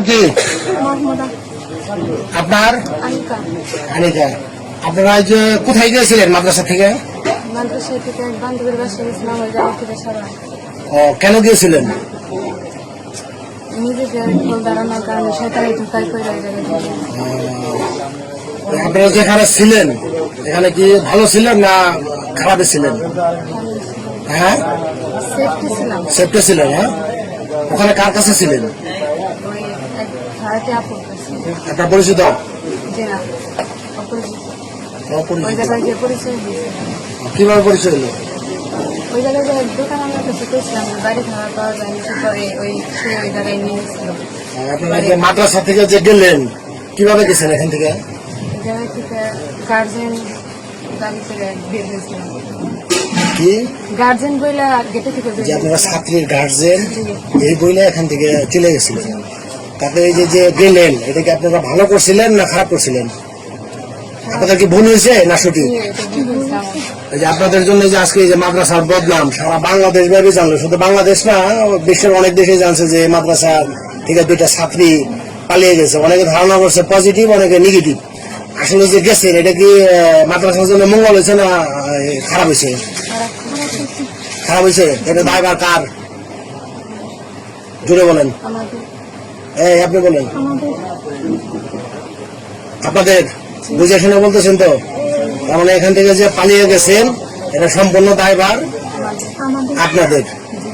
কি? আপনার আনিকা। আপনারা যে কোথায় গিয়েছিলেন মাদ্রাসা থেকে? বান্ধবীর বাসায় গেছিলাম, ওই জায়গা থেকে সবাই। ও, কেন গিয়েছিলেন? নিজেকে ভুল দাঁড়ানোর কারণে সেটাই ঢুকাই করে আপনারা যেখানে ছিলেন এখানে কি ভালো ছিলেন না খারাপে ছিলেন? হ্যাঁ, সেফটি ছিলাম। সেফটি ছিলেন। হ্যাঁ, ওখানে কার কাছে ছিলেন? ওই এক ভাড়াটে আপুর কাছে। আপনার পরিচিত? জি না, অপরিচিত। ওই অপরিচিত। জায়গায় গিয়ে পরিচয় দিয়েছে। কিভাবে পরিচয় হলো? ওই জায়গায় যে দোকান আমার কাছে পেয়েছিলাম, বাড়ি ভাড়া পাওয়া যায়নি, পরে ওই জায়গায় নিয়ে গেছিল। আপনারা যে মাদ্রাসা থেকে যে গেলেন কিভাবে গেছেন এখান থেকে? ওই জায়গা থেকে গার্জেন গাড়ি করে বের হয়েছিলাম। কি গার্জেন বইলা গেটে থেকে বের যে আপনারা হয়েছিলাম। ছাত্রীর গার্জেন জি। এই বইলে এখান থেকে চলে গেছিলেন? তাতে এই যে গেলেন এটা কি আপনারা ভালো করছিলেন না খারাপ করছিলেন? আপনাদের কি ভুল হয়েছে না সঠিক? এই যে আপনাদের জন্য যে আজকে এই যে মাদ্রাসার বদনাম সারা বাংলাদেশ ব্যাপী জানলো, শুধু বাংলাদেশ না বিশ্বের অনেক দেশে জানছে যে মাদ্রাসা থেকে দুইটা ছাত্রী পালিয়ে গেছে। অনেকে ধারণা করছে পজিটিভ, অনেকে নেগেটিভ। আসলে যে গেছেন এটা কি মাদ্রাসার জন্য মঙ্গল হয়েছে না খারাপ হয়েছে? খারাপ হয়েছে। এটা দায়ভার কার? জুড়ে বলেন। এই আপনি বলেন। আপনাদের বুঝে শুনে বলতেছেন তো? তার মানে এখান থেকে যে পালিয়ে গেছেন এটা সম্পূর্ণ দায়ভার আপনাদের।